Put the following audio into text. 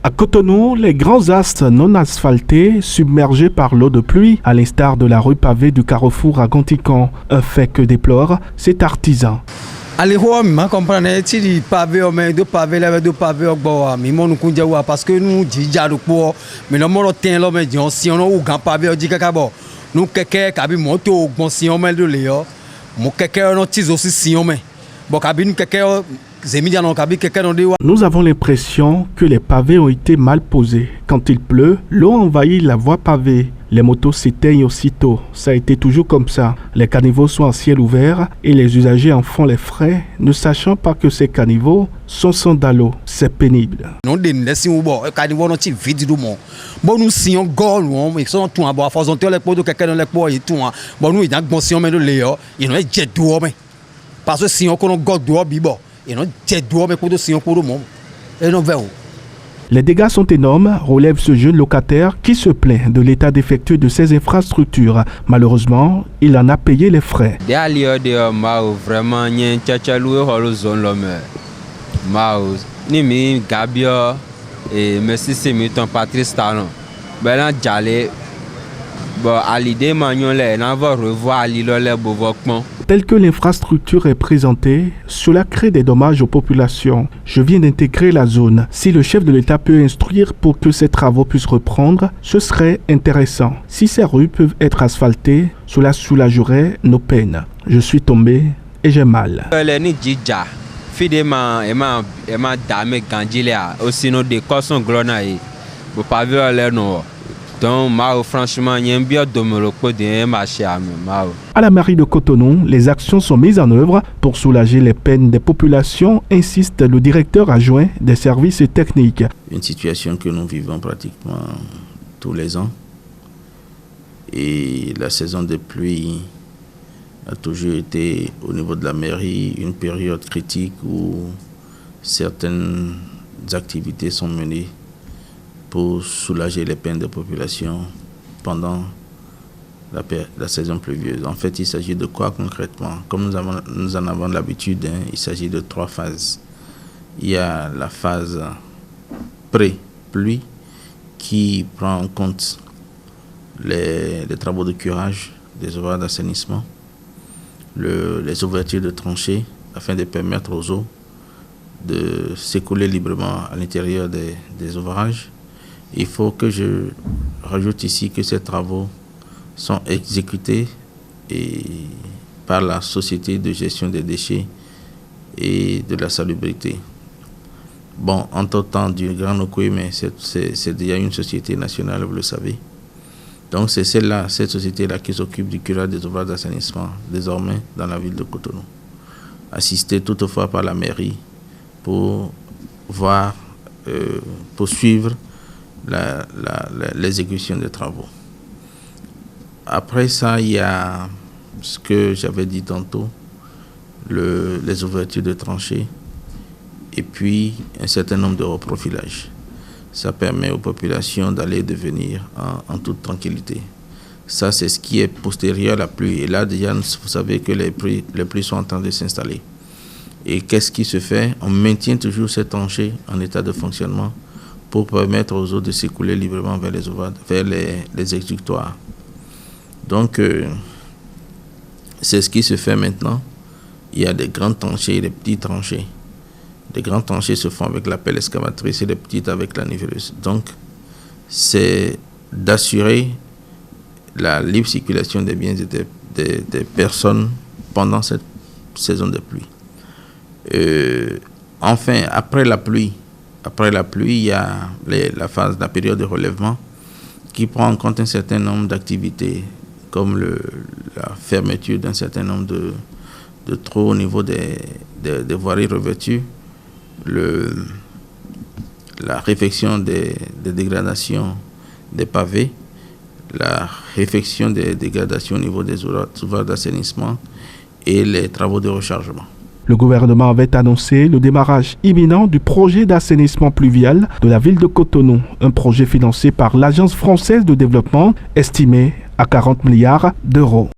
À Cotonou, les grands axes non asphaltés submergés par l'eau de pluie, à l'instar de la rue pavée du carrefour à Gontican, un fait que déplore cet artisan. Allez, comprendre si pavé de pavé parce que nous disons pour mais le monde tient l'homme dit si on a pavé dit kakabo nous quelqu'un qui monte au bon si on met de léo mon quelqu'un on tise aussi si on met bon cabine quelqu'un Nous avons l'impression que les pavés ont été mal posés. Quand il pleut, l'eau envahit la voie pavée. Les motos s'éteignent aussitôt. Ça a été toujours comme ça. Les caniveaux sont en ciel ouvert et les usagers en font les frais, ne sachant pas que ces caniveaux sont sans d'eau. C'est pénible. Nous si on gagne, ils sont tout en bois. Faut entendre les pots de quelqu'un dans les pots et tout. Bon nous ils ont bon si on met de l'air, ils ont jet d'eau mais parce que si on connaît god d'eau bibo. Les dégâts sont énormes, relève ce jeune locataire qui se plaint de l'état défectueux de ses infrastructures. Malheureusement, il en a payé les frais. Tel que l'infrastructure est présentée, cela crée des dommages aux populations. Je viens d'intégrer la zone. Si le chef de l'État peut instruire pour que ces travaux puissent reprendre, ce serait intéressant. Si ces rues peuvent être asphaltées, cela soulagerait nos peines. Je suis tombé et j'ai mal. À la mairie de Cotonou, les actions sont mises en œuvre pour soulager les peines des populations, insiste le directeur adjoint des services techniques. Une situation que nous vivons pratiquement tous les ans. Et la saison de pluie a toujours été au niveau de la mairie une période critique où certaines activités sont menées pour soulager les peines des populations pendant la saison pluvieuse. En fait, il s'agit de quoi concrètement? Comme nous en avons l'habitude, il s'agit de 3 phases. Il y a la phase pré-pluie qui prend en compte les travaux de curage des ouvrages d'assainissement, les ouvertures de tranchées afin de permettre aux eaux de s'écouler librement à l'intérieur des ouvrages. Il faut que je rajoute ici que ces travaux sont exécutés par la Société de gestion des déchets et de la salubrité. Bon, entre-temps, du Grand Nokoué, mais c'est déjà une société nationale, vous le savez. Donc c'est cette société-là qui s'occupe du curage des ouvrages d'assainissement, désormais dans la ville de Cotonou. Assistée toutefois par la mairie pour suivre l'exécution des travaux. Après ça, il y a ce que j'avais dit tantôt, les ouvertures de tranchées et puis un certain nombre de reprofilages. Ça permet aux populations d'aller et de venir en toute tranquillité. Ça, c'est ce qui est postérieur à la pluie. Et là, déjà, vous savez que les pluies sont en train de s'installer. Et qu'est-ce qui se fait? On maintient toujours ces tranchées en état de fonctionnement pour permettre aux eaux de s'écouler librement vers les exutoires. Donc, c'est ce qui se fait maintenant. Il y a des grandes tranchées et des petites tranchées. Les grandes tranchées se font avec la pelle excavatrice et les petites avec la niveleuse. Donc, c'est d'assurer la libre circulation des biens et des personnes pendant cette saison de pluie. Enfin, après la pluie, il y a la période de relèvement qui prend en compte un certain nombre d'activités, comme la fermeture d'un certain nombre de trous au niveau des voiries revêtues, la réfection des dégradations des pavés, la réfection des dégradations au niveau des ouvrages d'assainissement et les travaux de rechargement. Le gouvernement avait annoncé le démarrage imminent du projet d'assainissement pluvial de la ville de Cotonou, un projet financé par l'Agence française de développement estimé à 40 milliards d'euros.